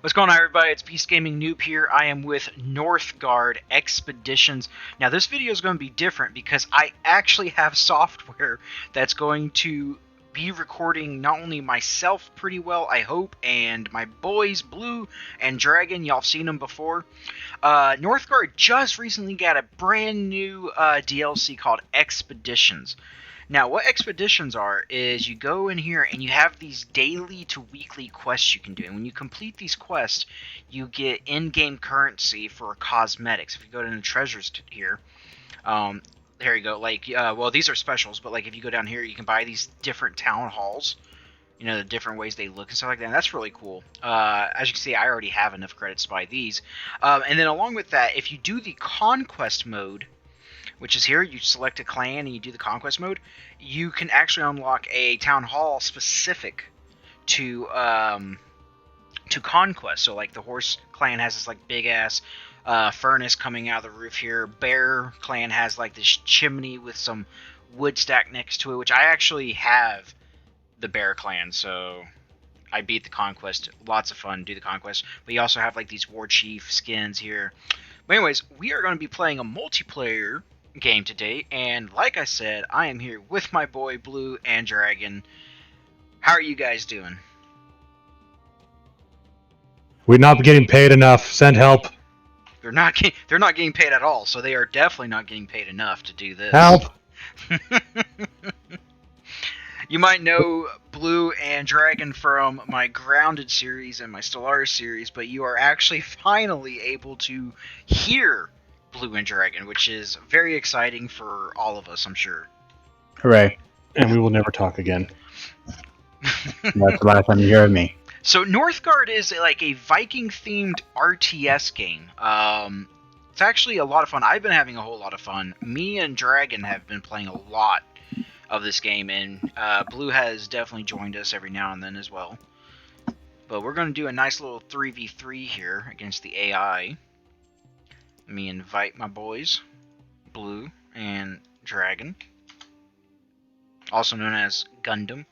What's going on, everybody? It's Beast Gaming Noob here. I am with Northgard Expeditions. Now, this video is going to be different because I actually have software that's going to be recording not only myself pretty well, I hope, and my boys, Blue and Dragon. Y'all have seen them before. Northgard just recently got a brand new DLC called Expeditions. Now, what expeditions are is you go in here and you have these daily to weekly quests you can do. And when you complete these quests, you get in-game currency for cosmetics. If you go to the treasures here, there you go. Like, well, these are specials, but like if you go down here, you can buy these different town halls. You know, the different ways they look and stuff like that. And that's really cool. As you can see, I already have enough credits to buy these. And then along with that, if you do the conquest mode, which is here, you select a clan and you do the conquest mode, you can actually unlock a town hall specific to conquest. So like the horse clan has this like big ass furnace coming out of the roof here. Bear clan has like this chimney with some wood stacked next to it, which I actually have the bear clan, so I beat the conquest. Lots of fun, do the conquest. But you also have like these war chief skins here. But anyways, we are going to be playing a multiplayer game today, and like I said, I am here with my boy Blue and Dragon. How are you guys doing? We're not getting paid enough. Send help. They're not getting paid at all, so they are definitely not getting paid enough to do this. Help! You might know Blue and Dragon from my Grounded series and my Stellaris series, but you are actually finally able to hear Blue and Dragon, which is very exciting for all of us, I'm sure. Hooray. And we will never talk again. That's the last time you hear of me. So Northgard is like a Viking-themed RTS game. It's actually a lot of fun. I've been having a whole lot of fun. Me and Dragon have been playing a lot of this game, and Blue has definitely joined us every now and then as well. But we're going to do a nice little 3v3 here against the AI. Let me invite my boys, Blue and Dragon, also known as Gundam.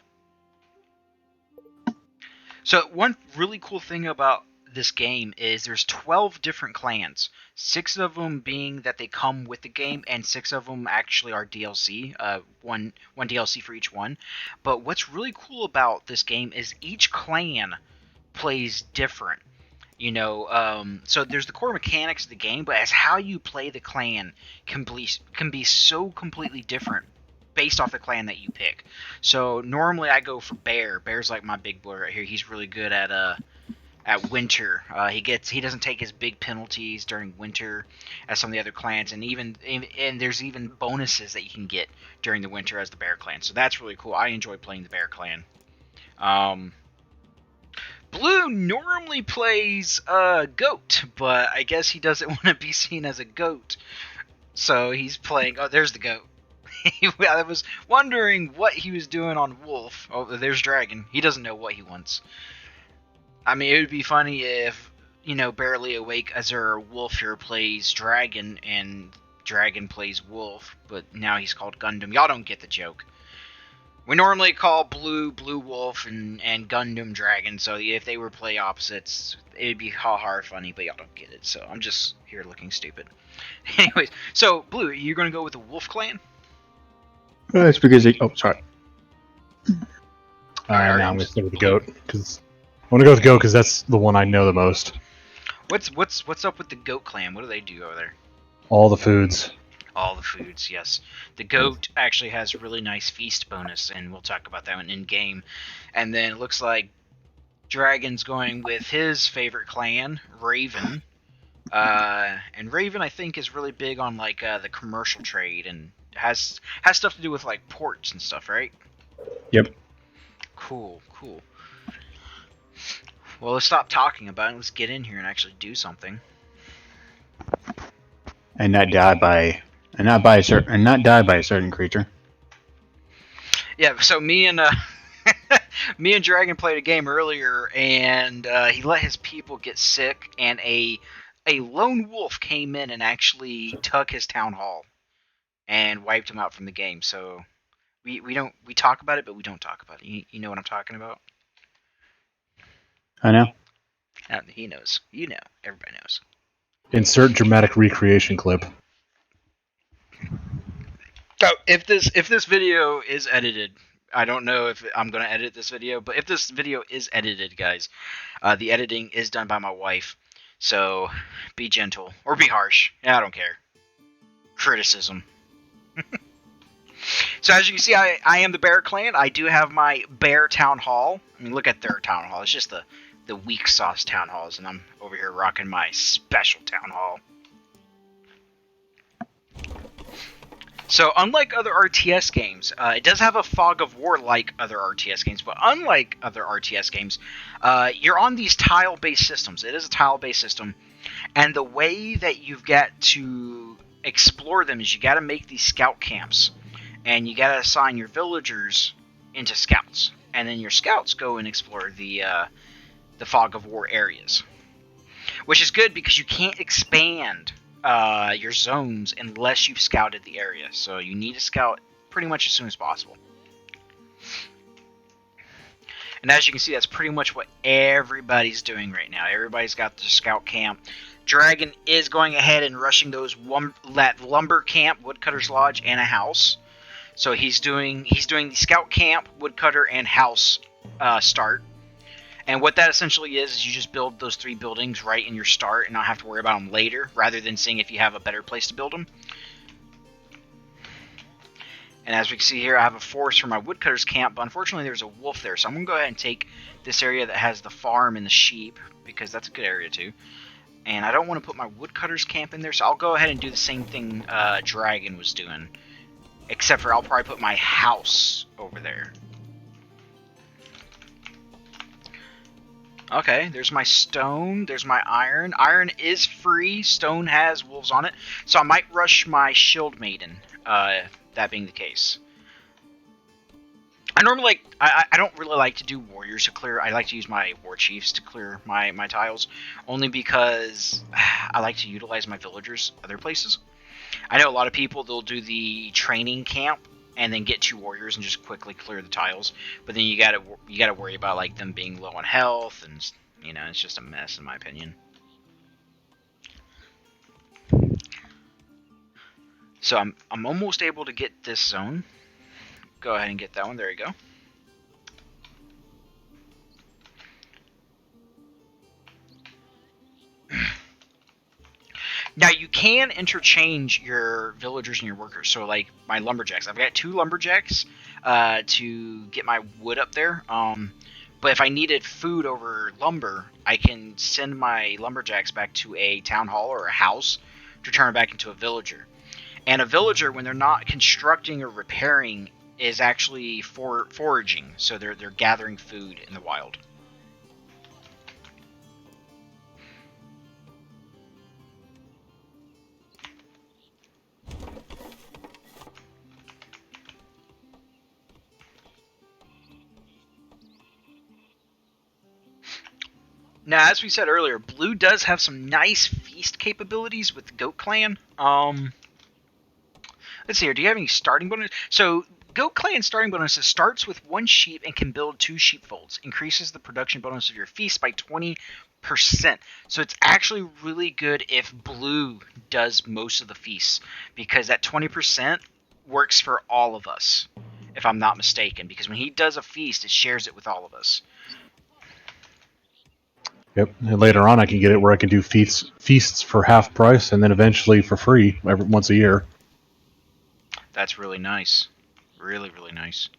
So one really cool thing about this game is there's 12 different clans. 6 of them being that they come with the game, and 6 of them actually are DLC. One DLC for each one. But what's really cool about this game is each clan plays different. You know, so there's the core mechanics of the game, but as how you play the clan can be so completely different based off the clan that you pick. So normally I go for Bear. Bear's like my big boy right here. He's really good at winter. He doesn't take as big penalties during winter as some of the other clans, and there's even bonuses that you can get during the winter as the Bear clan. So that's really cool. I enjoy playing the Bear clan. Blue normally plays Goat, but I guess he doesn't want to be seen as a goat. So he's playing... Oh, there's the Goat. I was wondering what he was doing on Wolf. Oh, there's Dragon. He doesn't know what he wants. I mean, it would be funny if, you know, Barely Awake Azure Wolf here plays Dragon, and Dragon plays Wolf, but now he's called Gundam. Y'all don't get the joke. We normally call Blue Wolf and Gundam Dragon, so if they were play opposites, it'd be ha-ha funny, but y'all don't get it, so I'm just here looking stupid. Anyways, so Blue, you're going to go with the Wolf clan? That's because oh, sorry. Alright, now I'm going to go with the Goat, because I want to go with the Goat because that's the one I know the most. What's up with the Goat clan? What do they do over there? All the foods. All the foods, yes. The Goat actually has a really nice feast bonus, and we'll talk about that one in-game. And then it looks like Dragon's going with his favorite clan, Raven. And Raven, I think, is really big on like the commercial trade, and has stuff to do with like ports and stuff, right? Yep. Cool. Well, let's stop talking about it. Let's get in here and actually do something. And not die by a certain creature. Yeah, so me and Dragon played a game earlier, and he let his people get sick, and a lone wolf came in and actually took his town hall and wiped him out from the game. So we talk about it, but we don't talk about it. You know what I'm talking about? I know. he knows. You know, everybody knows. Insert dramatic recreation clip. So if this video is edited, I don't know if I'm gonna edit this video, but if this video is edited, guys, the editing is done by my wife. So be gentle or be harsh. I don't care. Criticism. So as you can see, I am the Bear Clan. I do have my Bear Town Hall. I mean, look at their Town Hall. It's just the weak sauce Town Halls, and I'm over here rocking my special Town Hall. So unlike other RTS games, it does have a fog of war like other RTS games, but unlike other RTS games, you're on these tile-based systems. It is a tile-based system, and the way that you've got to explore them is you got to make these scout camps, and you got to assign your villagers into scouts, and then your scouts go and explore the fog of war areas, which is good because you can't expand your zones unless you've scouted the area. So you need to scout pretty much as soon as possible. And as you can see, that's pretty much what everybody's doing right now. Everybody's got the scout camp. Dragon is going ahead and rushing that lumber camp, woodcutter's lodge, and a house. So he's doing the scout camp, woodcutter, and house start. And what that essentially is you just build those 3 buildings right in your start and not have to worry about them later, rather than seeing if you have a better place to build them. And as we can see here, I have a forest for my woodcutter's camp, but unfortunately there's a wolf there. So I'm going to go ahead and take this area that has the farm and the sheep, because that's a good area too. And I don't want to put my woodcutter's camp in there, so I'll go ahead and do the same thing Dragon was doing. Except for I'll probably put my house over there. Okay, there's my stone, there's my iron. Iron is free, stone has wolves on it, so I might rush my shield maiden, that being the case. I normally I don't really like to do warriors to clear. I like to use my war chiefs to clear my tiles, only because I like to utilize my villagers other places. I know a lot of people, they'll do the training camp and then get 2 warriors and just quickly clear the tiles. But then you gotta worry about like them being low on health, and you know, it's just a mess in my opinion. So I'm almost able to get this zone. Go ahead and get that one. There you go. Now, you can interchange your villagers and your workers. So, like, my lumberjacks. I've got 2 lumberjacks to get my wood up there. But if I needed food over lumber, I can send my lumberjacks back to a town hall or a house to turn it back into a villager. And a villager, when they're not constructing or repairing, is actually foraging. So they're gathering food in the wild. Now, as we said earlier, Blue does have some nice feast capabilities with the Goat Clan. Let's see here. Do you have any starting bonuses? So, Goat Clan starting bonuses starts with 1 sheep and can build 2 sheepfolds. Increases the production bonus of your feast by 20%. So it's actually really good if Blue does most of the feasts, because that 20% works for all of us, if I'm not mistaken. Because when he does a feast, it shares it with all of us. Yep, and later on I can get it where I can do feasts for half price, and then eventually for free once a year. That's really nice. Really, really nice.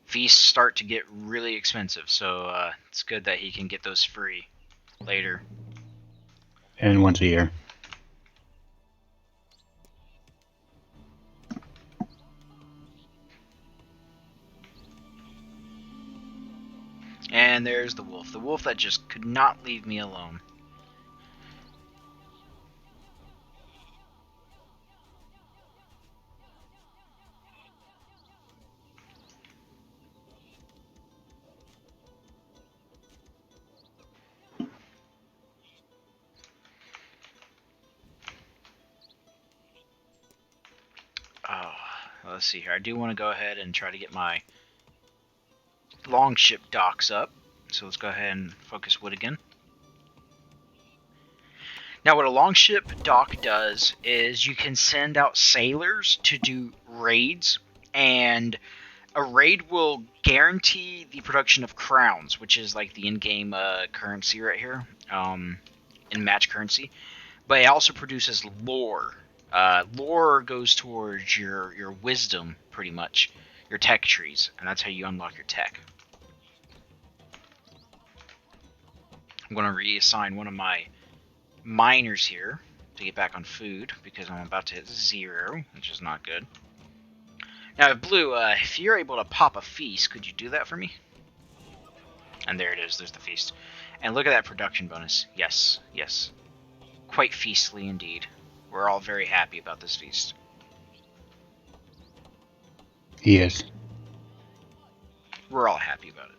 Feasts start to get really expensive, so it's good that he can get those free later. And once a year. And there's the wolf. The wolf that just could not leave me alone. Oh, let's see here. I do want to go ahead and try to get my longship docks up. So let's go ahead and focus wood again. Now, what a longship dock does is you can send out sailors to do raids, and a raid will guarantee the production of crowns, which is like the in-game currency right here, in match currency. But it also produces lore. Lore goes towards your wisdom, pretty much, your tech trees, and that's how you unlock your tech. I'm going to reassign one of my miners here to get back on food because I'm about to hit 0, which is not good. Now, Blue, if you're able to pop a feast, could you do that for me? And there it is. There's the feast. And look at that production bonus. Yes, yes. Quite feastly indeed. We're all very happy about this feast. Yes. We're all happy about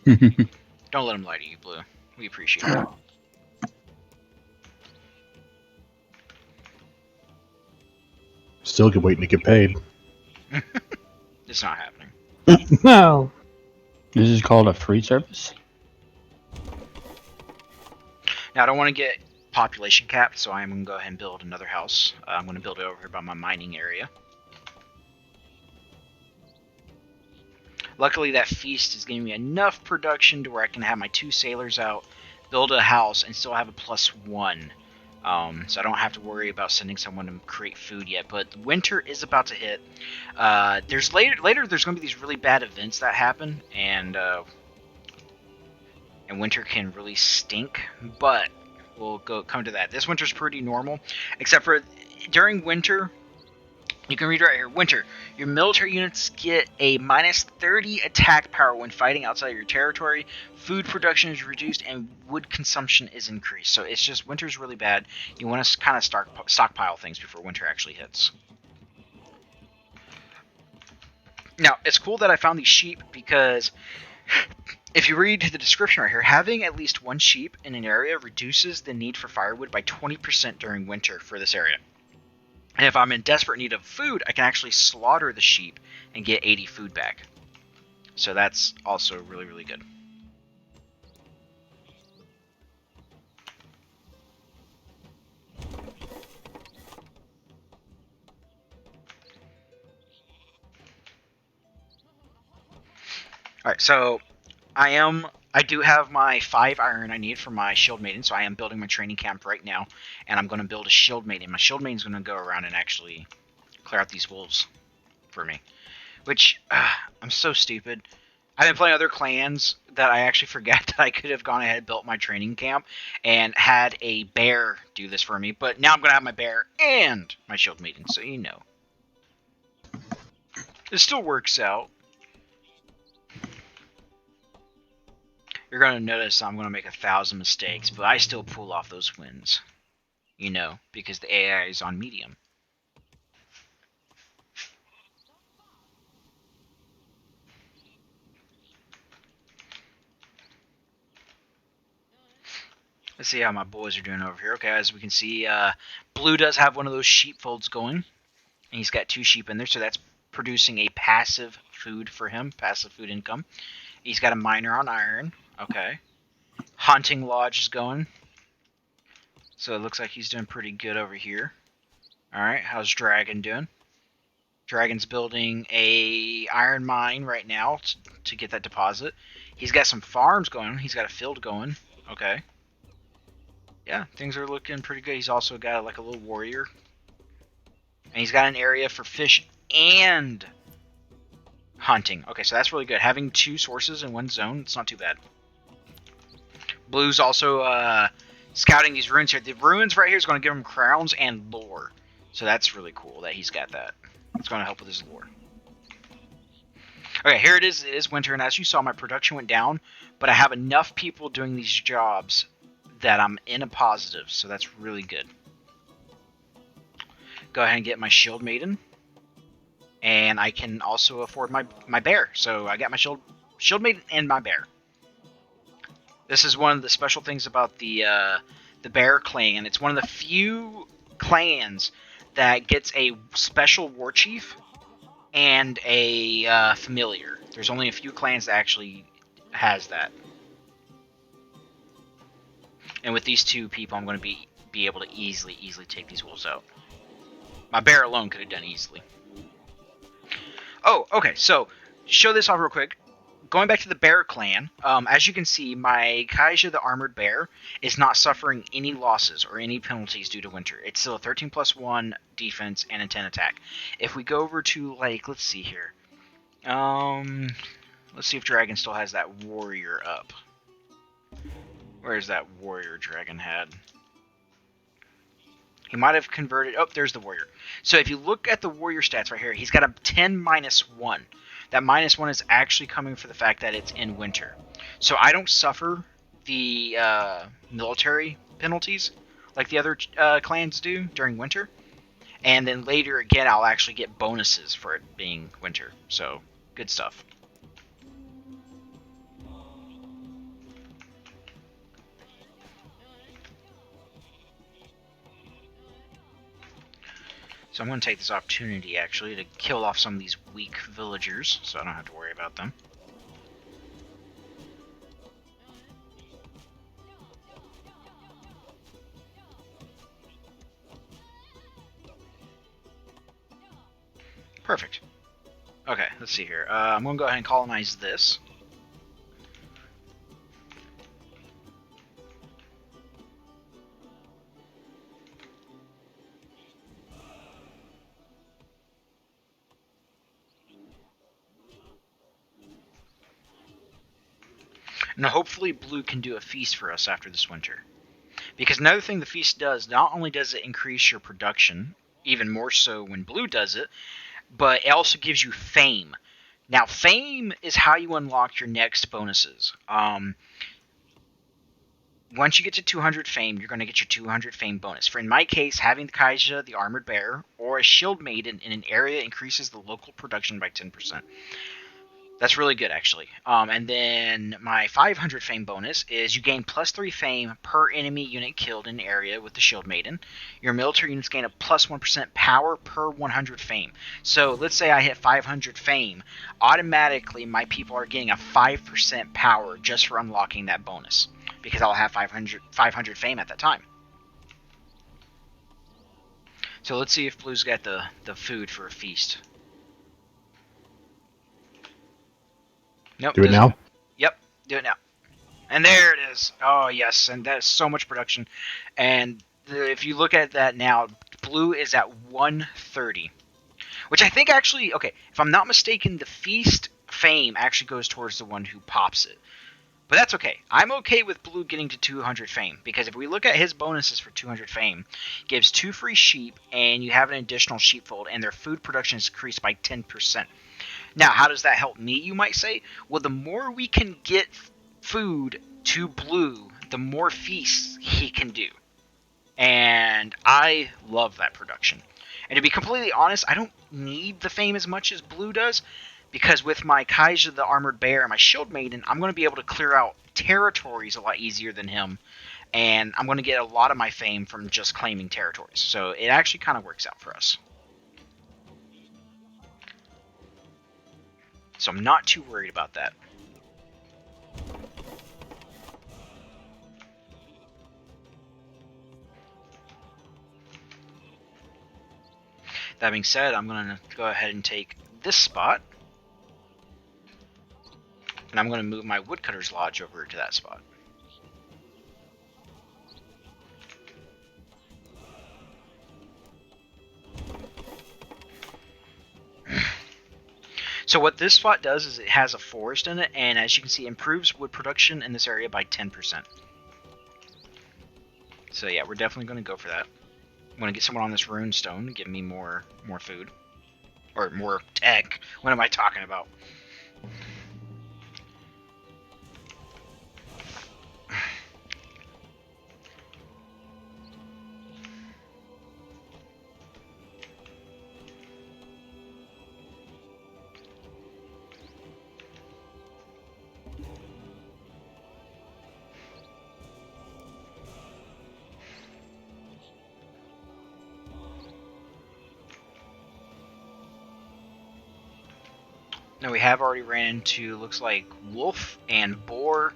it. Don't let him lie to you, Blue. We appreciate it. Still waiting to get paid. It's not happening. No. This is called a free service? Now, I don't want to get population capped, so I'm going to go ahead and build another house. I'm going to build it over here by my mining area. Luckily, that feast is giving me enough production to where I can have my 2 sailors out, build a house, and still have a +1. So I don't have to worry about sending someone to create food yet. But winter is about to hit. There's later there's going to be these really bad events that happen, and winter can really stink. But we'll come to that. This winter's pretty normal, except for during winter. You can read right here. Winter. Your military units get a -30 attack power when fighting outside your territory. Food production is reduced and wood consumption is increased. So it's just winter's really bad. You want to kind of stockpile things before winter actually hits. Now, it's cool that I found these sheep because if you read the description right here, having at least 1 sheep in an area reduces the need for firewood by 20% during winter for this area. And if I'm in desperate need of food, I can actually slaughter the sheep and get 80 food back. So that's also really, really good. Alright, so I do have my 5 iron I need for my shield maiden, so I am building my training camp right now, and I'm going to build a shield maiden. My shield maiden's going to go around and actually clear out these wolves for me. Which, I'm so stupid. I've been playing other clans that I actually forgot that I could have gone ahead and built my training camp and had a bear do this for me, but now I'm going to have my bear and my shield maiden, so you know. It still works out. You're going to notice I'm going to make 1,000 mistakes, but I still pull off those wins. You know, because the AI is on medium. Let's see how my boys are doing over here. Okay, as we can see, Blue does have one of those sheepfolds going. And he's got 2 sheep in there, so that's producing a passive food for him, passive food income. He's got a miner on iron. Okay. Hunting lodge is going. So it looks like he's doing pretty good over here. Alright, how's Dragon doing? Dragon's building a iron mine right now to get that deposit. He's got some farms going. He's got a field going. Okay. Yeah, things are looking pretty good. He's also got like a little warrior. And he's got an area for fish and hunting. Okay, so that's really good. Having 2 sources in one zone, it's not too bad. Blue's also scouting these ruins here. The ruins right here is going to give him crowns and lore. So that's really cool that he's got that. It's going to help with his lore. Okay, here it is. It is winter, and as you saw, my production went down. But I have enough people doing these jobs that I'm in a positive. So that's really good. Go ahead and get my shield maiden. And I can also afford my bear. So I got my shield maiden and my bear. This is one of the special things about the bear clan. It's one of the few clans that gets a special war chief and a familiar. There's only a few clans that actually has that. And with these 2 people, I'm going to be be able to easily take these wolves out. My bear alone could have done easily. Oh, okay, so show this off real quick. Going back to the bear clan, as you can see, my Kaija the Armored Bear is not suffering any losses or any penalties due to winter. It's still a 13+1 defense and a 10 attack. If we go over to, like, let's see here. Let's see if Dragon still has that warrior up. Where's that warrior Dragon had? He might have converted... Oh, there's the warrior. So if you look at the warrior stats right here, he's got a 10 -1. That -1 is actually coming for the fact that it's in winter. So I don't suffer the military penalties like the other clans do during winter. And then later again, I'll actually get bonuses for it being winter. So, good stuff. So I'm going to take this opportunity, actually, to kill off some of these weak villagers, so I don't have to worry about them. Perfect. Okay, let's see here. I'm going to go ahead and colonize this. And hopefully blue can do a feast for us after this winter. Because another thing the feast does, not only does it increase your production, even more so when blue does it, but it also gives you fame. Now, fame is how you unlock your next bonuses. Once you get to 200 fame, you're going to get your 200 fame bonus. For in my case, having the Kaija, the Armored Bear, or a Shield Maiden in an area increases the local production by 10%. That's really good, actually. And then my 500 fame bonus is you gain +3 fame per enemy unit killed in an area with the Shield Maiden. Your military units gain a +1% power per 100 fame. So let's say I hit 500 fame. Automatically, my people are getting a 5% power just for unlocking that bonus, because I'll have 500 fame at that time. So let's see if Blue's got the food for a feast. Nope. Do it now? Yep, do it now. And there it is. Oh, yes, and that is so much production. And if you look at that now, blue is at 130. Which I think actually, okay, if I'm not mistaken, the feast fame actually goes towards the one who pops it. But that's okay. I'm okay with blue getting to 200 fame, because if we look at his bonuses for 200 fame, gives 2 free sheep, and you have an additional sheepfold, and their food production is increased by 10%. Now, how does that help me, you might say? Well, the more we can get food to blue, the more feasts he can do. And I love that production. And to be completely honest, I don't need the fame as much as blue does, because with my Kaija the Armored Bear and my Shield Maiden, I'm going to be able to clear out territories a lot easier than him. And I'm going to get a lot of my fame from just claiming territories. So it actually kind of works out for us. So I'm not too worried about that. That being said, I'm going to go ahead and take this spot. And I'm going to move my Woodcutter's Lodge over to that spot. So what this spot does is it has a forest in it, and as you can see, improves wood production in this area by 10%. So yeah, we're definitely going to go for that. I'm going to get someone on this rune stone to give me more food. Or more tech. What am I talking about? Now we have already ran into, looks like, Wolf and Boar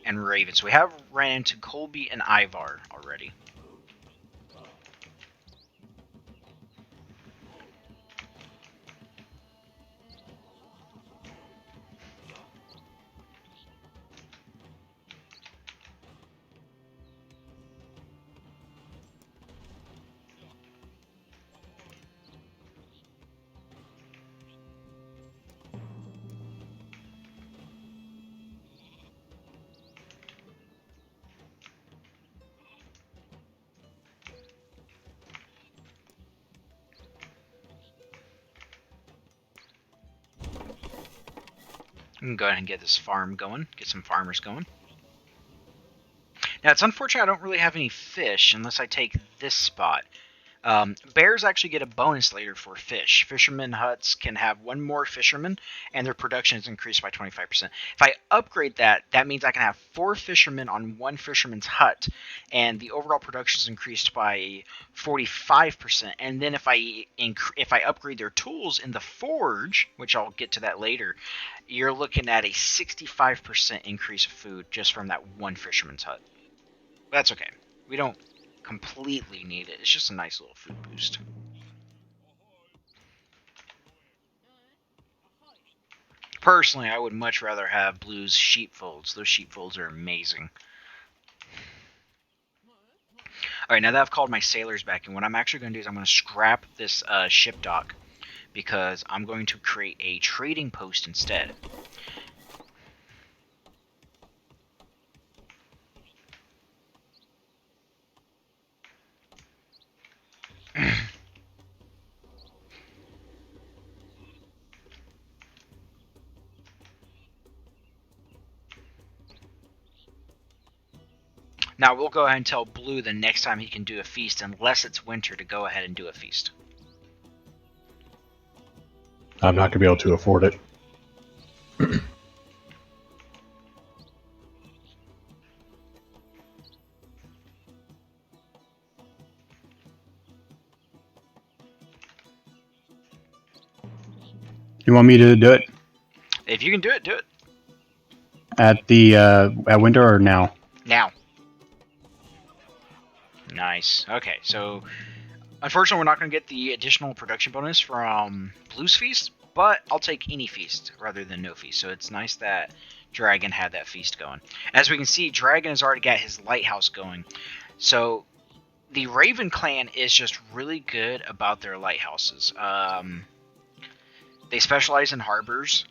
and Raven. So we have ran into Colby and Ivar already. can go ahead and get this farm going, get some farmers going. Now, it's unfortunate I don't really have any fish unless I take this spot. Bears actually get a bonus later for fish. Fisherman huts can have one more fisherman, and their production is increased by 25%. If I upgrade that, that means I can have 4 fishermen on one fisherman's hut, and the overall production is increased by 45%. And then if I upgrade their tools in the forge, which I'll get to that later, you're looking at a 65% increase of food just from that one fisherman's hut. But that's okay. We don't completely need it. It's just a nice little food boost. Personally, I would much rather have Blue's sheepfolds. Those sheepfolds are amazing. Alright, now that I've called my sailors back in, what I'm actually going to do is I'm going to scrap this ship dock because I'm going to create a trading post instead. Now, we'll go ahead and tell Blue the next time he can do a feast, unless it's winter, to go ahead and do a feast. I'm not going to be able to afford it. You want me to do it If you can do it, do it. at winter or now? Now. Nice. Okay, so unfortunately, we're not going to get the additional production bonus from Blue's Feast, but I'll take any feast rather than no feast. So it's nice that Dragon had that feast going. As we can see, Dragon has already got his lighthouse going. So the Raven clan is just really good about their lighthouses. They specialize in harbors.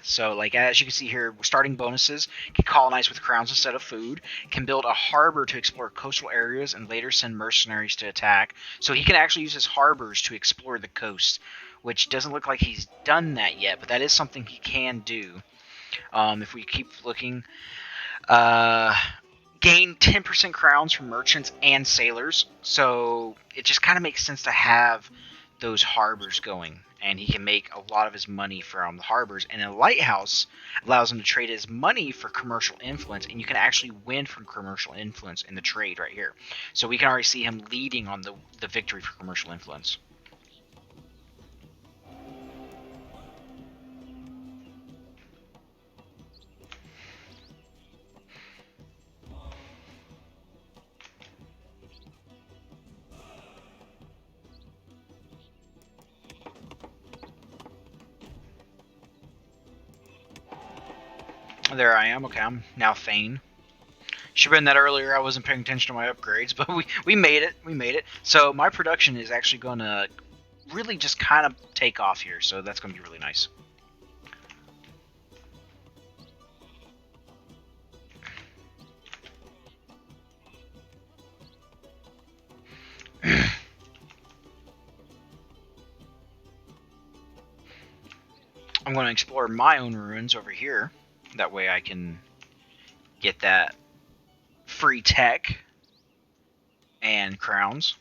So, like, as you can see here, starting bonuses can colonize with crowns instead of food, can build a harbor to explore coastal areas, and later send mercenaries to attack. So he can actually use his harbors to explore the coast, which doesn't look like he's done that yet, but that is something he can do. If we keep looking, gain 10% crowns from merchants and sailors. So it just kind of makes sense to have those harbors going, and he can make a lot of his money from the harbors. And a lighthouse allows him to trade his money for commercial influence, and you can actually win from commercial influence in the trade right here. So we can already see him leading on the victory for commercial influence. There I am. Okay, I'm now Thane. Should have been that earlier. I wasn't paying attention to my upgrades, but we made it. We made it. So my production is actually going to really just kind of take off here. So that's going to be really nice. I'm going to explore my own ruins over here. That way I can get that free tech and crowns.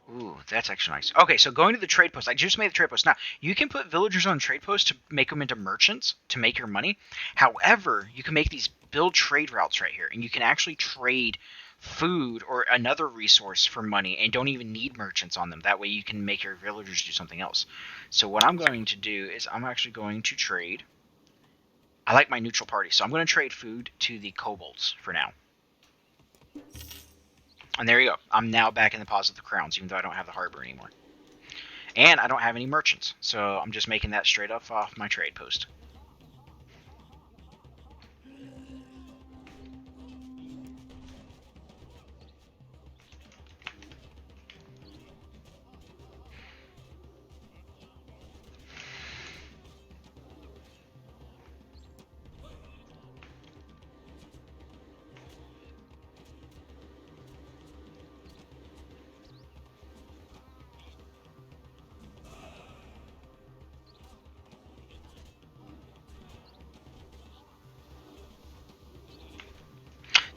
Ooh, that's actually nice. Okay, so going to the trade post. I just made the trade post. Now, you can put villagers on trade posts to make them into merchants to make your money. However, you can make these build trade routes right here, and you can actually trade food or another resource for money and don't even need merchants on them. That way you can make your villagers do something else. So what I'm going to do is I'm actually going to trade. I like my neutral party, so I'm going to trade food to the kobolds for now. And there you go. I'm now back in the positive crowns, even though I don't have the harbor anymore. And I don't have any merchants, so I'm just making that straight up off my trade post.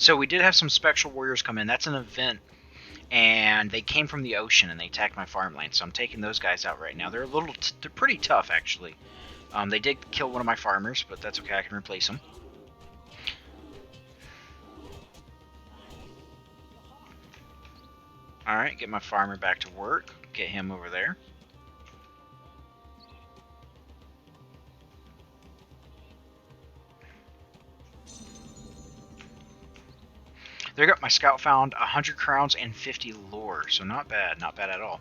So we did have some Spectral Warriors come in. That's an event, and they came from the ocean and they attacked my farmland. So I'm taking those guys out right now. They're they're pretty tough actually. They did kill one of my farmers, but that's okay. I can replace them. All right, get my farmer back to work. Get him over there. There got my scout found 100 crowns and 50 lore, so not bad at all.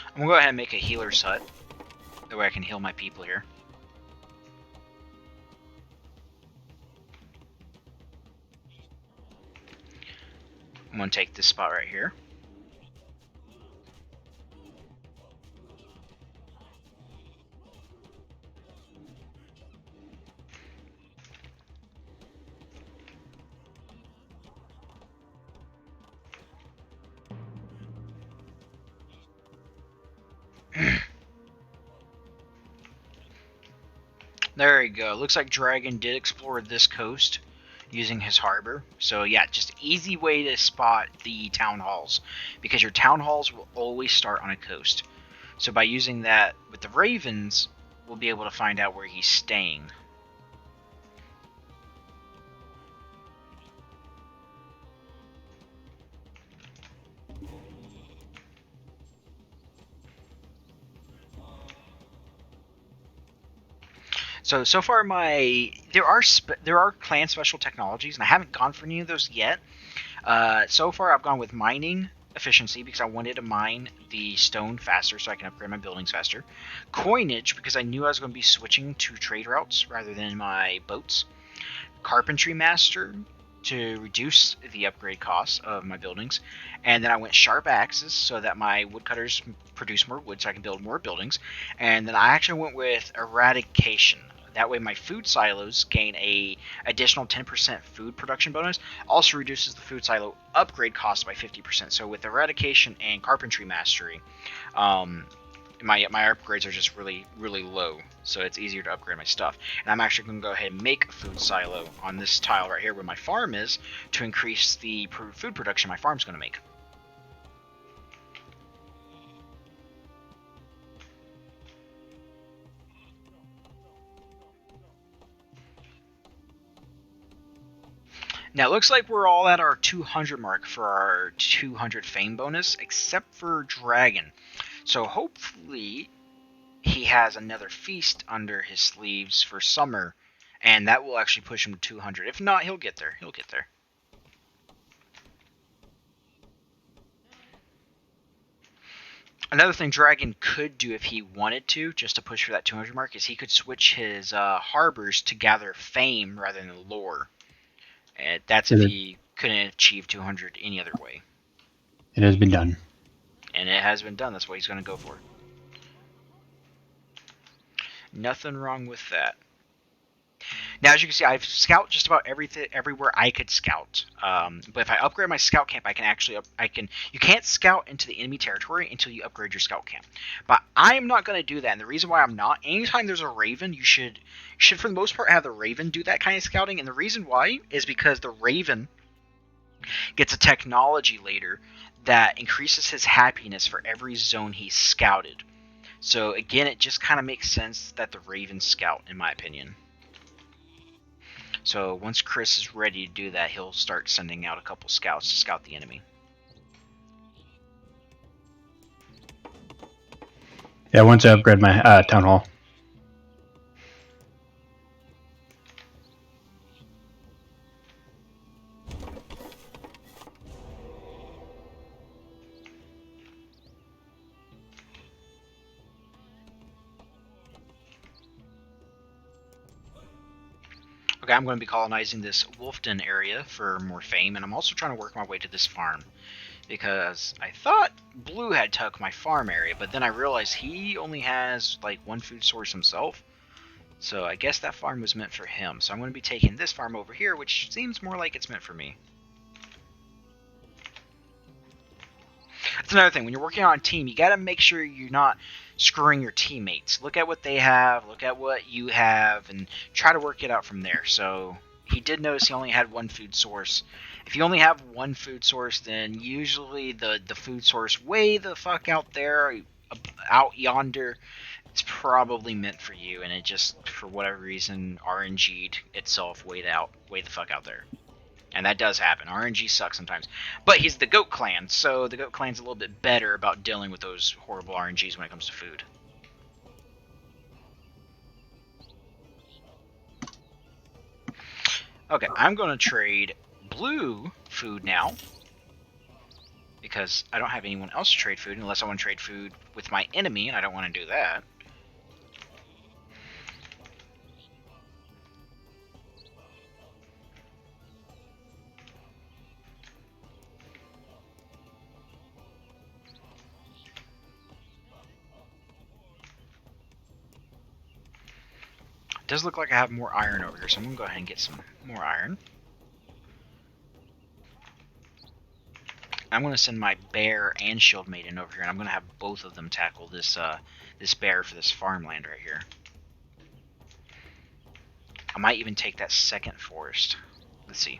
I'm gonna go ahead and make a healer's hut. That way I can heal my people here. I'm gonna take this spot right here. There we go. Looks like Dragon did explore this coast using his harbor. So yeah, just easy way to spot the town halls, because your town halls will always start on a coast. So by using that with the ravens, we'll be able to find out where he's staying. So far there are clan special technologies, and I haven't gone for any of those yet. So far I've gone with mining efficiency because I wanted to mine the stone faster so I can upgrade my buildings faster. Coinage because I knew I was going to be switching to trade routes rather than my boats. Carpentry master to reduce the upgrade costs of my buildings. And then I went sharp axes so that my woodcutters produce more wood so I can build more buildings. And then I actually went with eradication. That way my food silos gain a additional 10% food production bonus. Also reduces the food silo upgrade cost by 50%. So with eradication and carpentry mastery, my upgrades are just really low, so it's easier to upgrade my stuff. And I'm actually going to go ahead and make a food silo on this tile right here where my farm is to increase the food production my farm's going to make. Now it looks like we're all at our 200 mark for our 200 fame bonus, except for Dragon. So hopefully he has another feast under his sleeves for summer, and that will actually push him to 200. If not, he'll get there. He'll get there. Another thing Dragon could do if he wanted to, just to push for that 200 mark, is he could switch his harbors to gather fame rather than lore. And that's if he couldn't achieve 200 any other way. It has been done. And it has been done. That's what he's going to go for. Nothing wrong with that. Now, as you can see, I've scouted just about everywhere I could scout. But if I upgrade my scout camp, I can actually You can't scout into the enemy territory until you upgrade your scout camp. But I am not going to do that, and the reason why I'm not, anytime there's a raven, you should for the most part have the raven do that kind of scouting. And the reason why is because the raven gets a technology later that increases his happiness for every zone he's scouted. So again, it just kind of makes sense that the raven scout, in my opinion. So once Chris is ready to do that, he'll start sending out a couple scouts to scout the enemy. Yeah, once I upgrade my town hall. Okay, I'm going to be colonizing this Wolfden area for more fame, and I'm also trying to work my way to this farm. Because I thought Blue had took my farm area, but then I realized he only has like one food source himself. So I guess that farm was meant for him. So I'm going to be taking this farm over here, which seems more like it's meant for me. That's another thing. When you're working on a team, you got to make sure you're not screwing your teammates. Look at what they have, look at what you have, and try to work it out from there. So he did notice he only had one food source. If you only have one food source, then usually the food source way the fuck out there, out yonder, it's probably meant for you, and it just, for whatever reason, RNG'd itself way the fuck out there. And that does happen. RNG sucks sometimes. But he's the Goat Clan, so the Goat Clan's a little bit better about dealing with those horrible RNGs when it comes to food. Okay, I'm going to trade blue food now, because I don't have anyone else to trade food unless I want to trade food with my enemy, and I don't want to do that. It does look like I have more iron over here, so I'm going to go ahead and get some more iron. I'm going to send my bear and shield maiden over here, and I'm going to have both of them tackle this this bear for this farmland right here. I might even take that second forest. Let's see.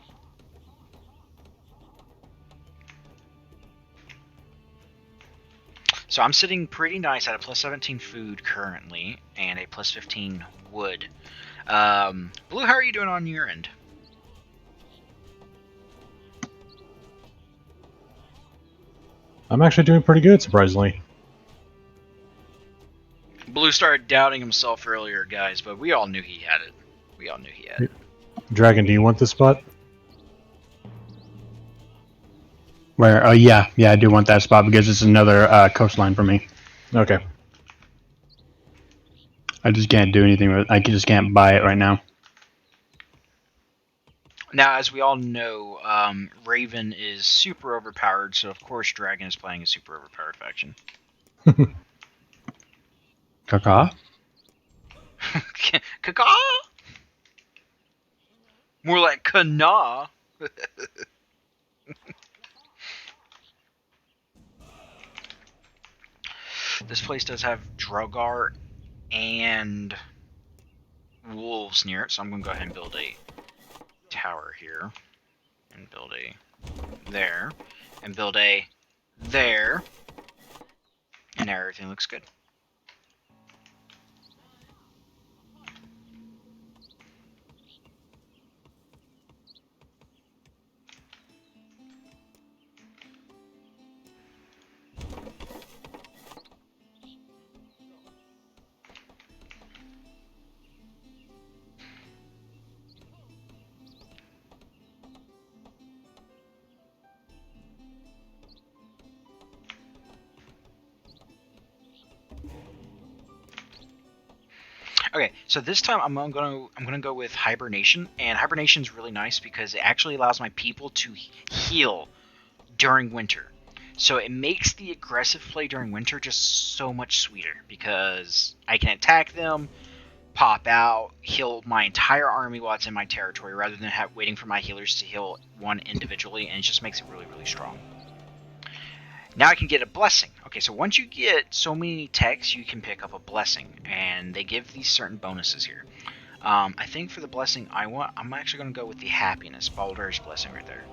So I'm sitting pretty nice at a plus 17 food currently, and a plus 15 wood. Blue, how are you doing on your end? I'm actually doing pretty good, surprisingly. Blue started doubting himself earlier, guys, but we all knew he had it. We all knew he had it. Dragon, do you want this spot? Where? Yeah, I do want that spot because it's another coastline for me. Okay. I just can't do anything with it. I just can't buy it right now. Now, as we all know, Raven is super overpowered, so of course Dragon is playing a super overpowered faction. Caca? Caca? More like Kana. This place does have Drogar and wolves near it, so I'm going to go ahead and build a tower here. And build a there. And build a there. And everything looks good. Okay, so this time I'm gonna go with hibernation, and hibernation is really nice because it actually allows my people to heal during winter. So it makes the aggressive play during winter just so much sweeter because I can attack them, pop out, heal my entire army while it's in my territory, rather than waiting for my healers to heal one individually, and it just makes it really, really strong. Now I can get a blessing. Okay, so once you get so many techs, you can pick up a blessing, and they give these certain bonuses here. I think for the blessing I'm actually going to go with the happiness, Baldur's blessing right there.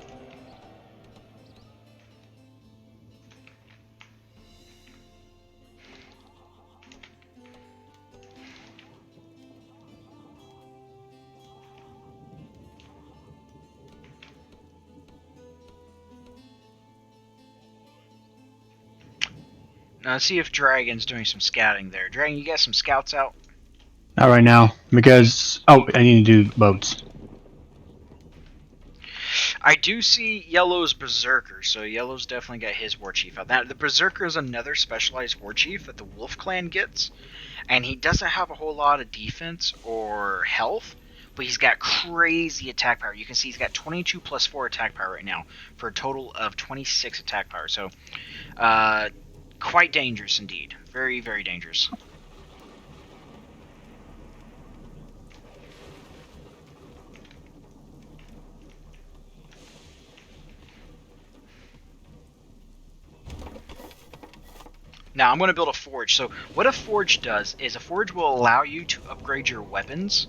Now let's see if Dragon's doing some scouting there. Dragon, you got some scouts out? Not right now, because... Oh, I need to do boats. I do see Yellow's Berserker, so Yellow's definitely got his war chief out. Now, the Berserker is another specialized war chief that the Wolf Clan gets, and he doesn't have a whole lot of defense or health, but he's got crazy attack power. You can see he's got 22 plus 4 attack power right now, for a total of 26 attack power. So, quite dangerous indeed. Very, very dangerous. Now I'm going to build a forge. So what a forge does is a forge will allow you to upgrade your weapons,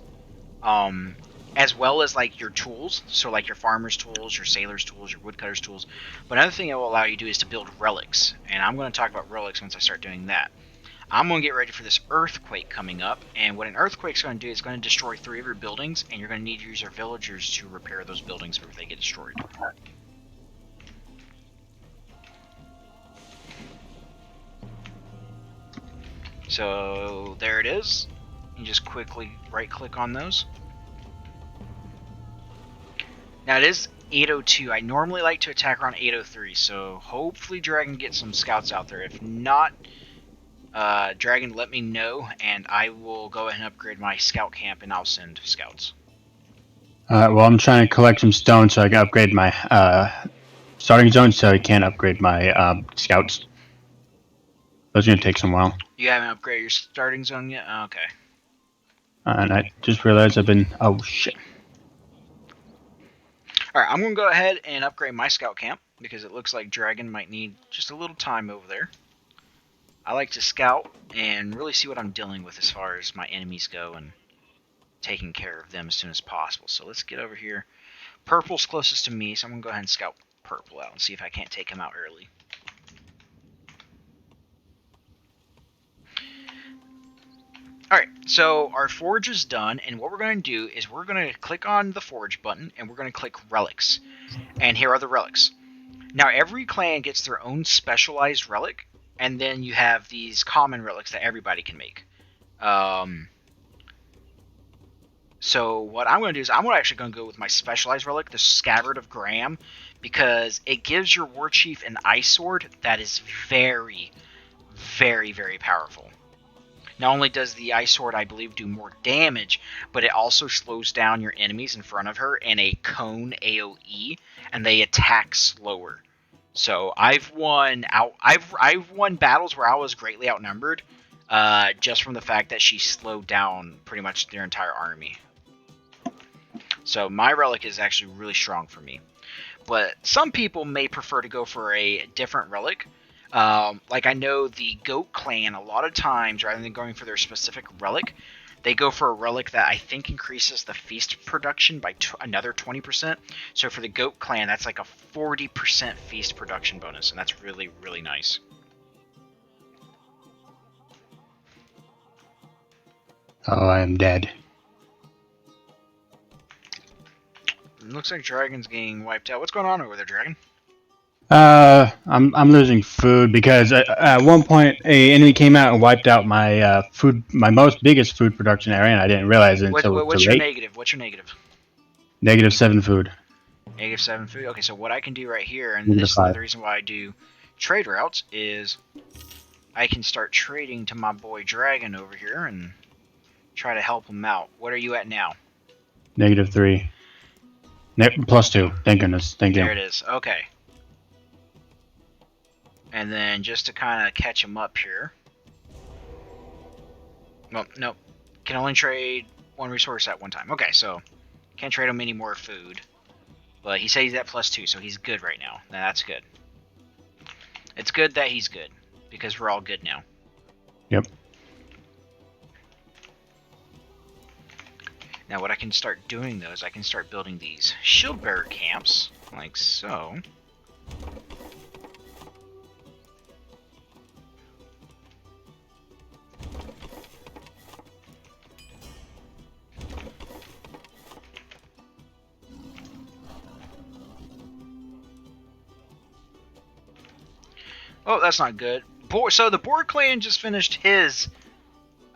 as well as like your tools. So like your farmer's tools, your sailor's tools, your woodcutter's tools. But another thing it will allow you to do is to build relics. And I'm going to talk about relics once I start doing that. I'm going to get ready for this earthquake coming up. And what an earthquake's going to do is going to destroy 3 of your buildings. And you're going to need to use your villagers to repair those buildings before they get destroyed. So there it is. You just quickly right click on those. Now it is 8:02. I normally like to attack around 8:03, so hopefully Dragon gets some scouts out there. If not, Dragon, let me know, and I will go ahead and upgrade my scout camp, and I'll send scouts. Well, I'm trying to collect some stone so I can upgrade my starting zone, so I can't upgrade my scouts. That's going to take some while. You haven't upgraded your starting zone yet? Okay. And I just realized I've been... Oh, shit. Alright, I'm going to go ahead and upgrade my scout camp, because it looks like Dragon might need just a little time over there. I like to scout and really see what I'm dealing with as far as my enemies go, and taking care of them as soon as possible. So let's get over here. Purple's closest to me, so I'm going to go ahead and scout Purple out and see if I can't take him out early. Alright, so our forge is done, and what we're going to do is we're going to click on the forge button, and we're going to click relics. And here are the relics. Now every clan gets their own specialized relic, and then you have these common relics that everybody can make. So what I'm going to do is I'm actually going to go with my specialized relic, the Scabbard of Graham, because it gives your war chief an ice sword that is very, very, very powerful. Not only does the ice sword, I believe, do more damage, but it also slows down your enemies in front of her in a cone AoE, and they attack slower. So I've won battles where I was greatly outnumbered, just from the fact that she slowed down pretty much their entire army. So my relic is actually really strong for me. But some people may prefer to go for a different relic. Like I know the Goat Clan, a lot of times, rather than going for their specific relic, they go for a relic that I think increases the feast production by another 20%. So for the Goat Clan, that's like a 40% feast production bonus, and that's really, really nice. Oh, I am dead. Looks like Dragon's getting wiped out. What's going on over there, Dragon? I'm losing food because at one point a enemy came out and wiped out my my biggest food production area, and I didn't realize it until what's your negative? What's your negative? -7 food. -7 food. Okay, so what I can do right here, and this is another reason why I do trade routes, is I can start trading to my boy Dragon over here and try to help him out. What are you at now? -3. +2. Thank goodness. Thank you. There it is. Okay. And then just to kind of catch him up here. Well, nope. Can only trade one resource at one time. Okay, so can't trade him any more food. But he says he's at +2, so he's good right now. Now that's good. It's good that he's good, because we're all good now. Yep. Now what I can start doing, though, is I can start building these shield bearer camps, like so. Oh, that's not good. So the Boar Clan just finished his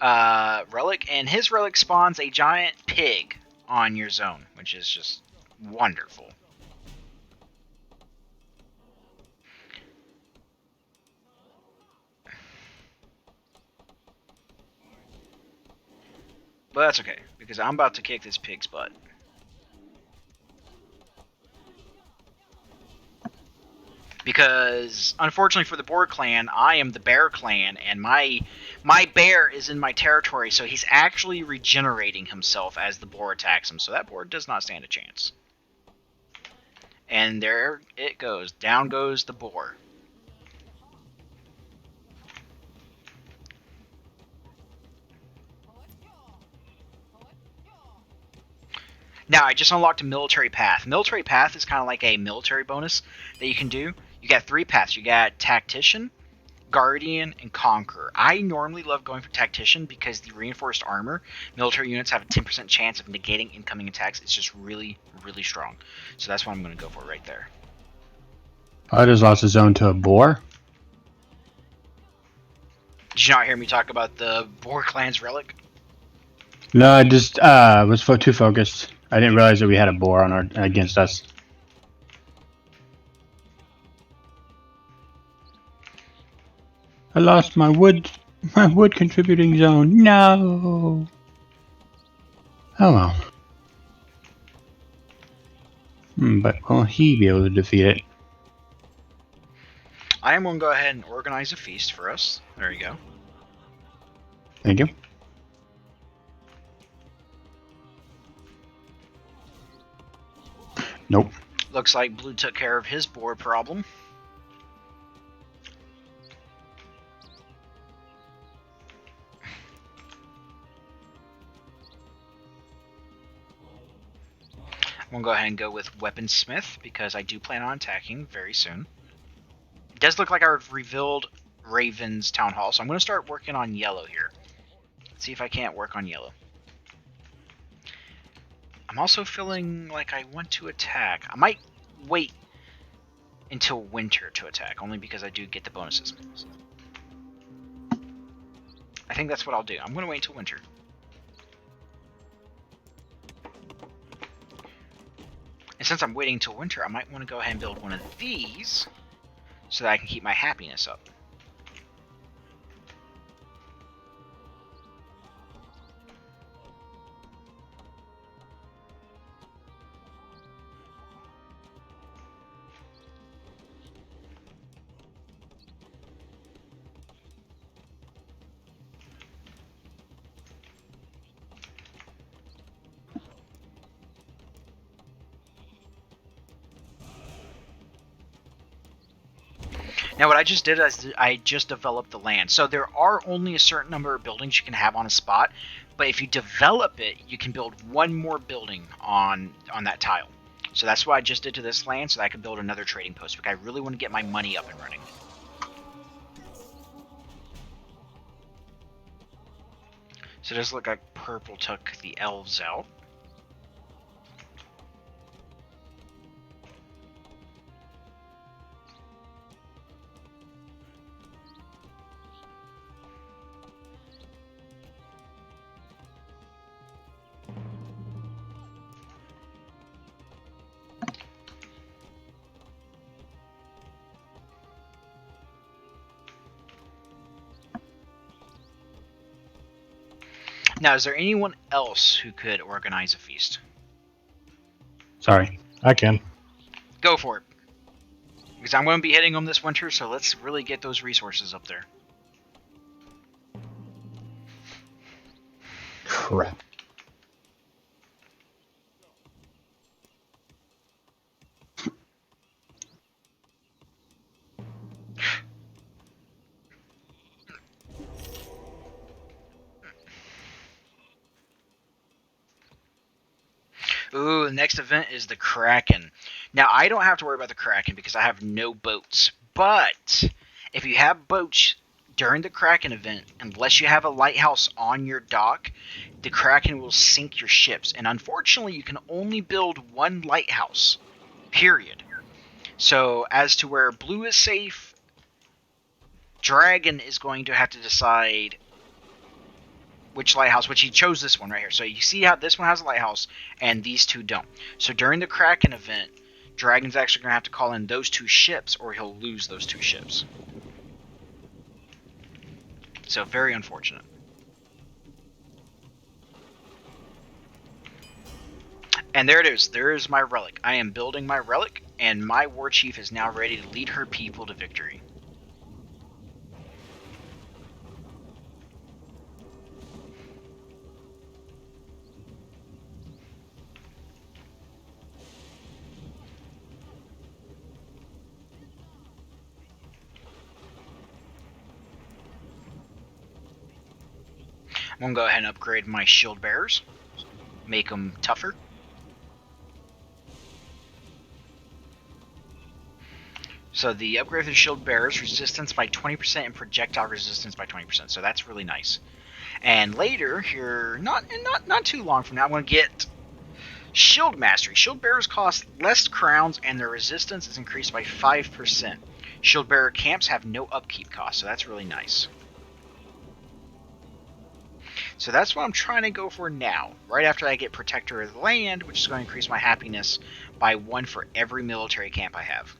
relic, and his relic spawns a giant pig on your zone, which is just wonderful. But that's okay, because I'm about to kick this pig's butt. Because, unfortunately for the Boar Clan, I am the Bear Clan, and my bear is in my territory, so he's actually regenerating himself as the boar attacks him, so that boar does not stand a chance. And there it goes. Down goes the boar. Now, I just unlocked a military path. Military path is kind of like a military bonus that you can do. You got 3 paths. You got Tactician, Guardian, and Conqueror. I normally love going for Tactician because the reinforced armor, military units have a 10% chance of negating incoming attacks. It's just really, really strong. So that's what I'm going to go for right there. I just lost a zone to a boar. Did you not hear me talk about the Boar Clan's relic? No, I just was too focused. I didn't realize that we had a boar on our against us. I lost my wood contributing zone. No. Oh well. But will he be able to defeat it? I am going to go ahead and organize a feast for us. There you go. Thank you. Nope. Looks like Blue took care of his boar problem. I'm going to go ahead and go with Weaponsmith because I do plan on attacking very soon. It does look like I've revealed Raven's Town Hall, so I'm going to start working on yellow here. Let's see if I can't work on yellow. I'm also feeling like I want to attack. I might wait until winter to attack, only because I do get the bonuses. I think that's what I'll do. I'm going to wait until winter. And since I'm waiting until winter, I might want to go ahead and build one of these so that I can keep my happiness up. Now what I just did is I just developed the land. So there are only a certain number of buildings you can have on a spot, but if you develop it, you can build one more building on that tile. So that's what I just did to this land, so that I could build another trading post, because I really want to get my money up and running. So it does look like purple took the elves out. Now, is there anyone else who could organize a feast? Sorry. I can. Go for it. Because I'm going to be hitting them this winter, so let's really get those resources up there. Crap. Ooh, the next event is the Kraken. Now, I don't have to worry about the Kraken because I have no boats. But if you have boats during the Kraken event, unless you have a lighthouse on your dock, the Kraken will sink your ships. And unfortunately, you can only build one lighthouse. Period. So, as to where blue is safe, Dragon is going to have to decide which lighthouse, which he chose this one right here. So you see how this one has a lighthouse and these two don't. So during the Kraken event, Dragon's actually going to have to call in those 2 ships or he'll lose those 2 ships. So very unfortunate. And there it is. There is my relic. I am building my relic and my war chief is now ready to lead her people to victory. I'm going to go ahead and upgrade my shield bearers. Make them tougher. So the upgrade for the shield bearers resistance by 20% and projectile resistance by 20%. So that's really nice. And later, here, not too long from now, I'm going to get Shield Mastery. Shield bearers cost less crowns and their resistance is increased by 5%. Shield bearer camps have no upkeep cost, so that's really nice. So that's what I'm trying to go for now, right after I get Protector of the Land, which is going to increase my happiness by 1 for every military camp I have.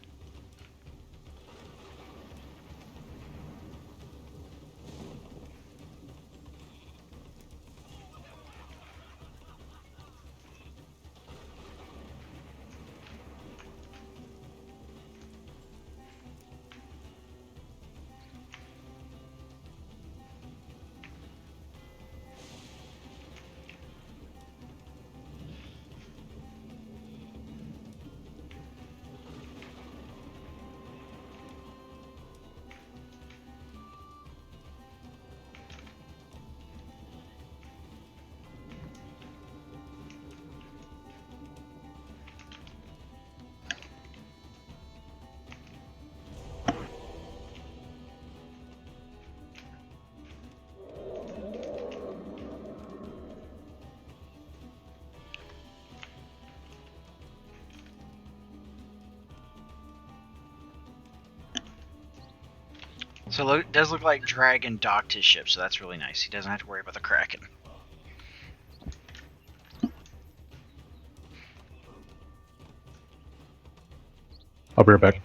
So it does look like Dragon docked his ship, so that's really nice. He doesn't have to worry about the Kraken. I'll be right back.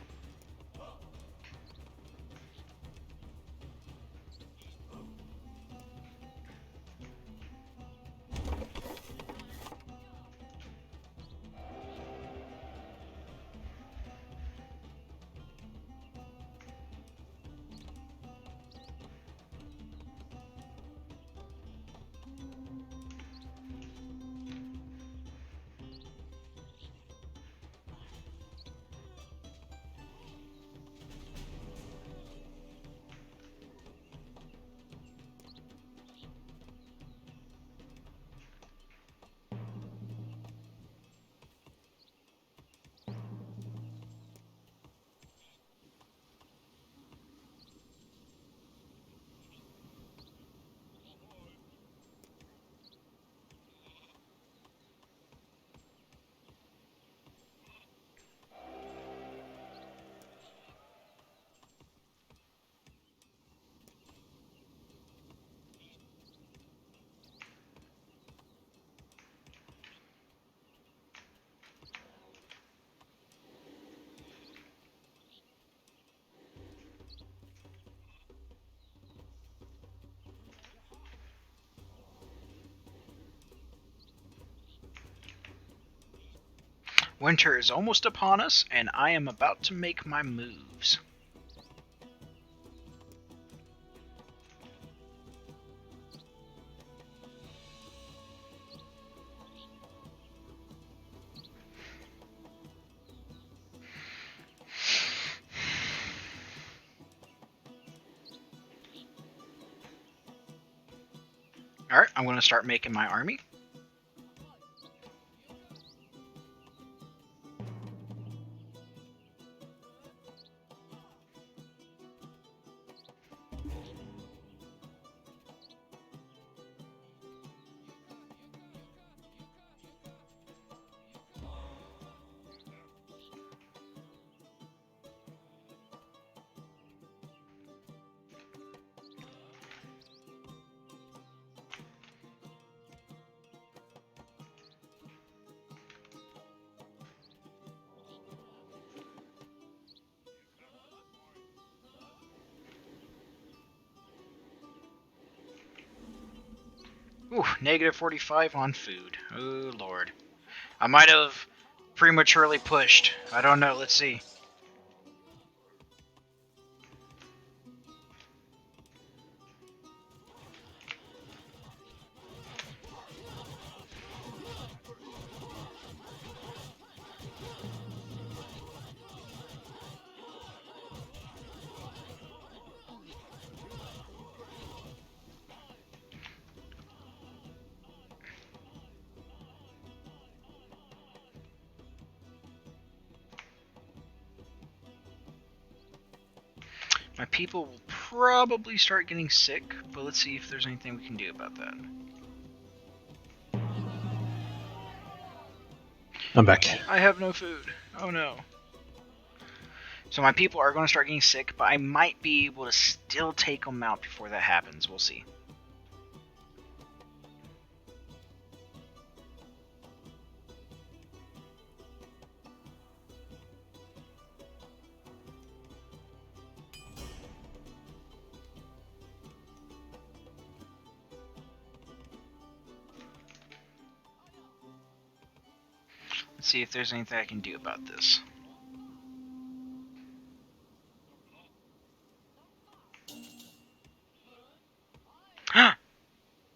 Winter is almost upon us, and I am about to make my moves. Alright, I'm going to start making my army. Ooh, negative 45 on food. Oh, Lord. I might have prematurely pushed. I don't know. Let's see. My people will probably start getting sick, but let's see if there's anything we can do about that. I'm back. I have no food. Oh no. So my people are going to start getting sick, but I might be able to still take them out before that happens. We'll see. Let's see if there's anything I can do about this.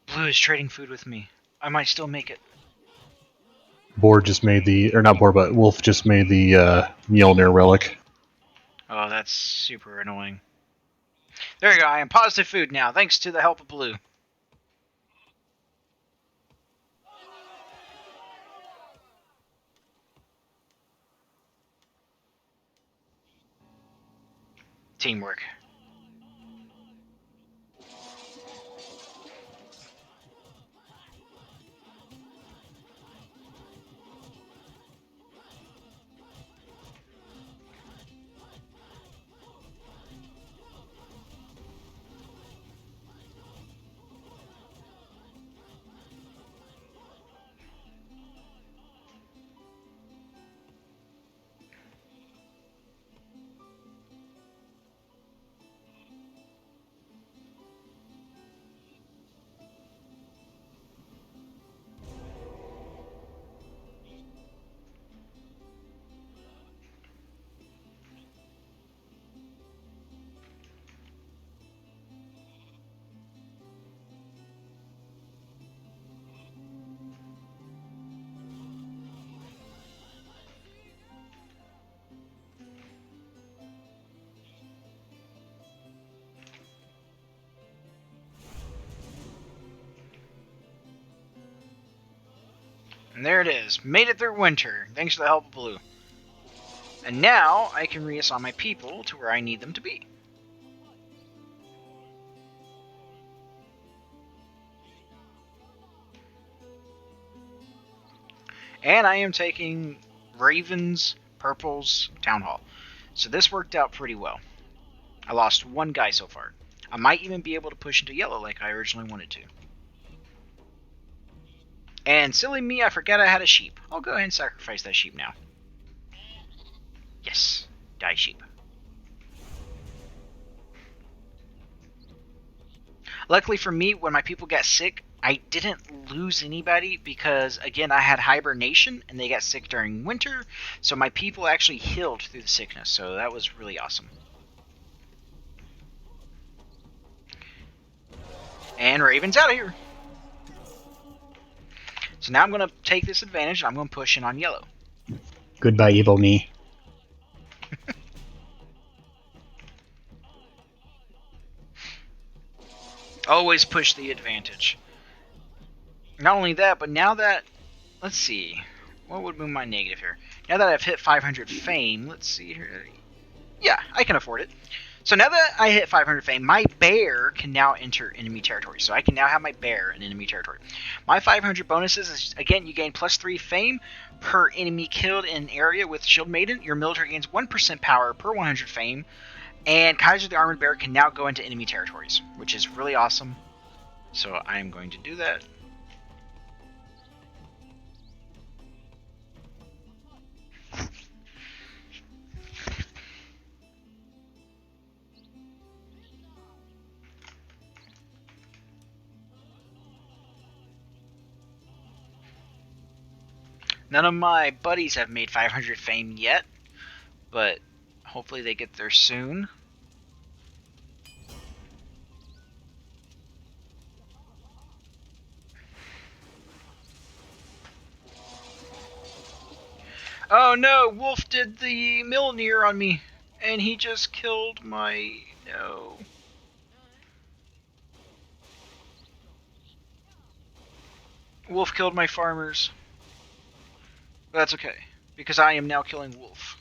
Blue is trading food with me. I might still make it. Boar just made the, or not Boar, but Wolf just made the Mjolnir relic. Oh, that's super annoying. There you go, I am positive food now, thanks to the help of Blue. Teamwork. And there it is. Made it through winter, thanks to the help of Blue. And now I can reassign my people to where I need them to be. And I am taking Raven's, Purple's Town Hall. So this worked out pretty well. I lost one guy so far. I might even be able to push into yellow like I originally wanted to. And silly me, I forgot I had a sheep. I'll go ahead and sacrifice that sheep now. Yes, die sheep. Luckily for me, when my people got sick, I didn't lose anybody because, again, I had hibernation and they got sick during winter, so my people actually healed through the sickness, so that was really awesome. And Raven's out of here. So now I'm going to take this advantage and I'm going to push in on yellow. Goodbye, evil me. Always push the advantage. Not only that, but now that... Let's see. What would move my negative here? Now that I've hit 500 fame, let's see here. Yeah, I can afford it. So now that I hit 500 fame, my bear can now enter enemy territory. So I can now have my bear in enemy territory. My 500 bonuses is, again, you gain +3 fame per enemy killed in an area with Shield Maiden. Your military gains 1% power per 100 fame. And Kaiser the Armored Bear can now go into enemy territories, which is really awesome. So I am going to do that. None of my buddies have made 500 fame yet, but hopefully they get there soon. Oh no, Wolf did the Mjolnir on me, and he just killed my... no. Wolf killed my farmers. But that's okay, because I am now killing Wolf.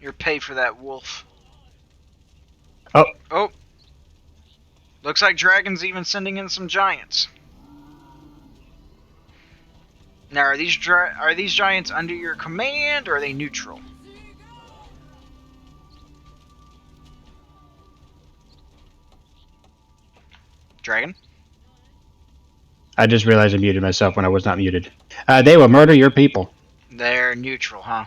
Your pay for that, wolf. Oh, Oh. Looks like Dragon's even sending in some giants. Now, are these giants under your command, or are they neutral? Dragon? I just realized I muted myself when I was not muted. They will murder your people. They're neutral, huh?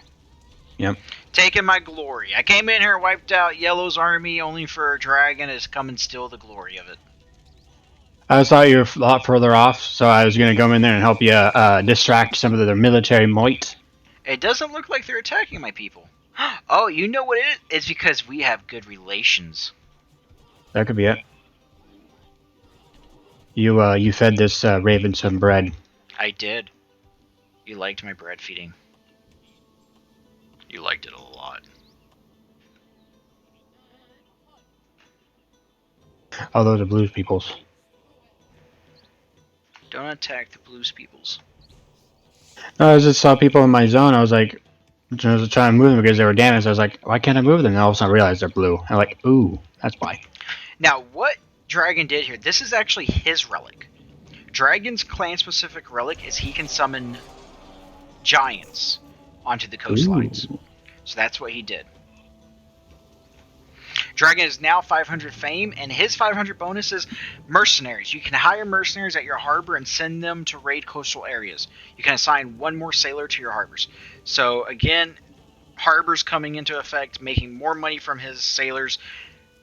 Yep. Taking my glory. I came in here and wiped out Yellow's army only for Dragon to come and steal the glory of it. I thought you were a lot further off, so I was going to go in there and help you distract some of their military might. It doesn't look like they're attacking my people. Oh, you know what it is? It's because we have good relations. That could be it. You fed this raven some bread. I did. You liked my bread feeding. You liked it a lot. Oh, those are blues peoples. Don't attack the blues peoples. No, I just saw people in my zone. I was like, I was trying to move them because they were damaged. I was like, why can't I move them? And all of a sudden I realized they're blue. I'm like, ooh, that's why. Now, what Dragon did here, this is actually his relic. Dragon's clan-specific relic is he can summon giants onto the coastlines. Ooh. So that's what he did. Dragon is now 500 fame, and his 500 bonus is mercenaries. You can hire mercenaries at your harbor and send them to raid coastal areas. You can assign one more sailor to your harbors. So again, harbors coming into effect, making more money from his sailors,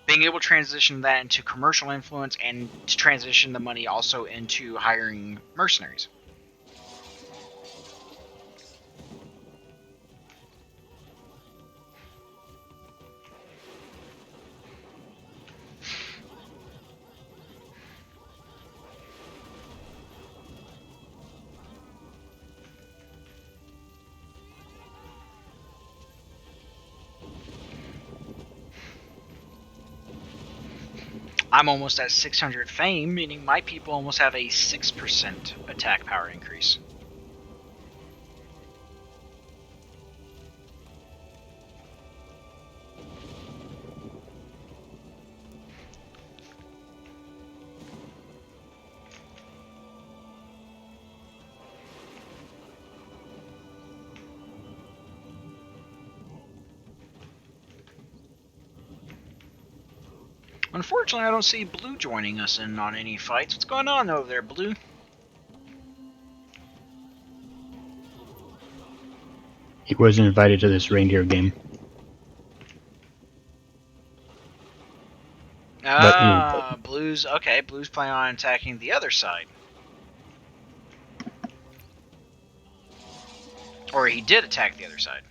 being able to transition that into commercial influence, and to transition the money also into hiring mercenaries. I'm almost at 600 fame, meaning my people almost have a 6% attack power increase. Unfortunately, I don't see Blue joining us in on any fights. What's going on over there, Blue? He wasn't invited to this reindeer game. Blue's okay. Blue's planning on attacking the other side. Or he did attack the other side.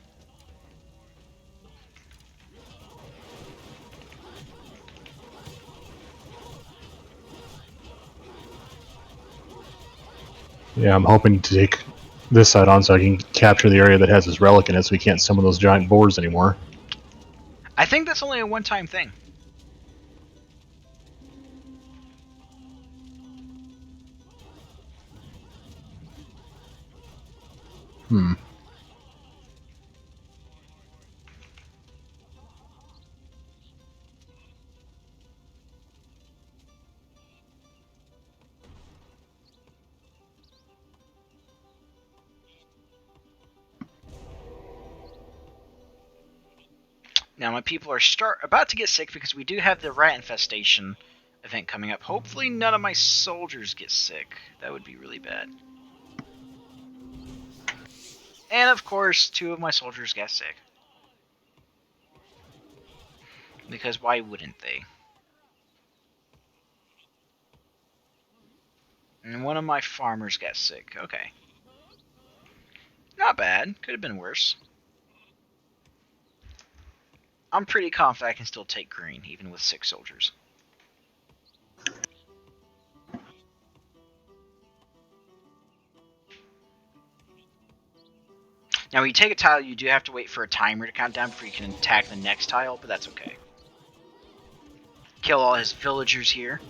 Yeah, I'm hoping to take this side on so I can capture the area that has his relic in it so we can't summon those giant boars anymore. I think that's only a one-time thing. Hmm. Now my people are about to get sick because we do have the rat infestation event coming up. Hopefully none of my soldiers get sick. That would be really bad. And of course, 2 of my soldiers got sick. Because why wouldn't they? And 1 of my farmers got sick. Okay. Not bad. Could have been worse. I'm pretty confident I can still take green, even with 6 soldiers. Now, when you take a tile, you do have to wait for a timer to count down before you can attack the next tile, but that's okay. Kill all his villagers here.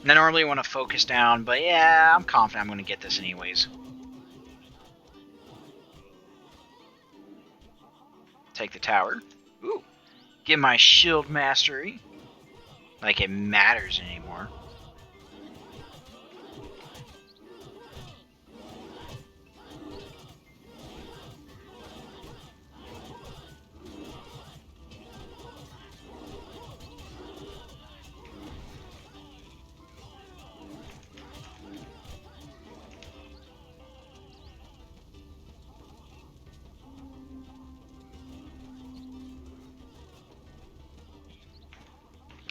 I normally want to focus down, but yeah, I'm confident I'm going to get this anyways. Take the tower. Ooh. Get my shield mastery. Like it matters anymore.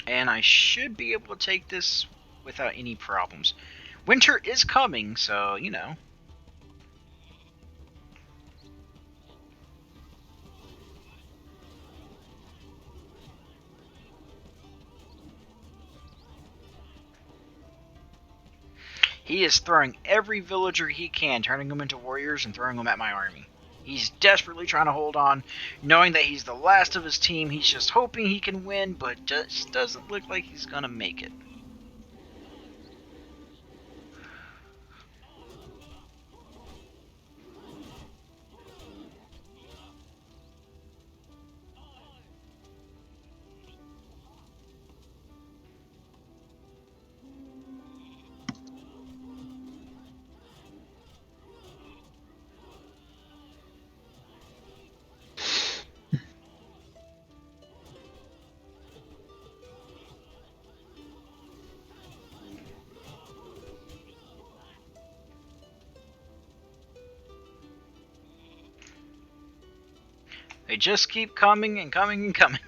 And I should be able to take this without any problems. Winter is coming, so, you know. He is throwing every villager he can, turning them into warriors and throwing them at my army. He's desperately trying to hold on, knowing that he's the last of his team. He's just hoping he can win, but just doesn't look like he's going to make it. They just keep coming and coming and coming.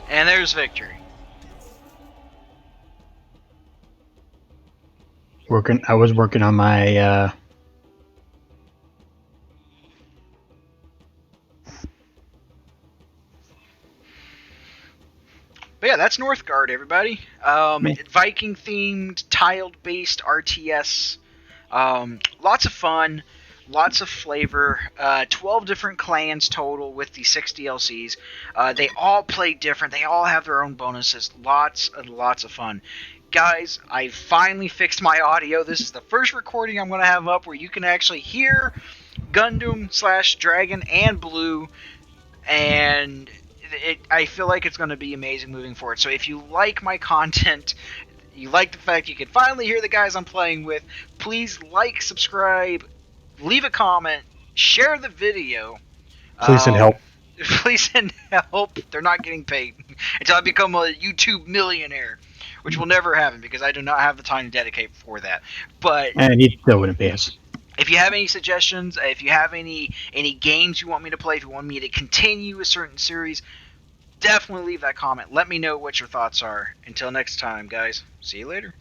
And there's victory. I was working on my But yeah, that's Northgard, everybody. Viking-themed, tile-based RTS. Lots of fun, lots of flavor. 12 different clans total with the 6 DLCs. They all play different. They all have their own bonuses. Lots and lots of fun. Guys, I finally fixed my audio. This is the first recording I'm going to have up where you can actually hear Gundam/Dragon and Blue, and I feel like it's going to be amazing moving forward. So if you like my content, you like the fact you can finally hear the guys I'm playing with, please like, subscribe, leave a comment, share the video. Please send help. Please send help. They're not getting paid until I become a YouTube millionaire, which will never happen because I do not have the time to dedicate for that. But and he still wouldn't pay us. if you have any suggestions, if you have any games you want me to play, if you want me to continue a certain series, definitely leave that comment. Let me know what your thoughts are. Until next time, guys. See you later.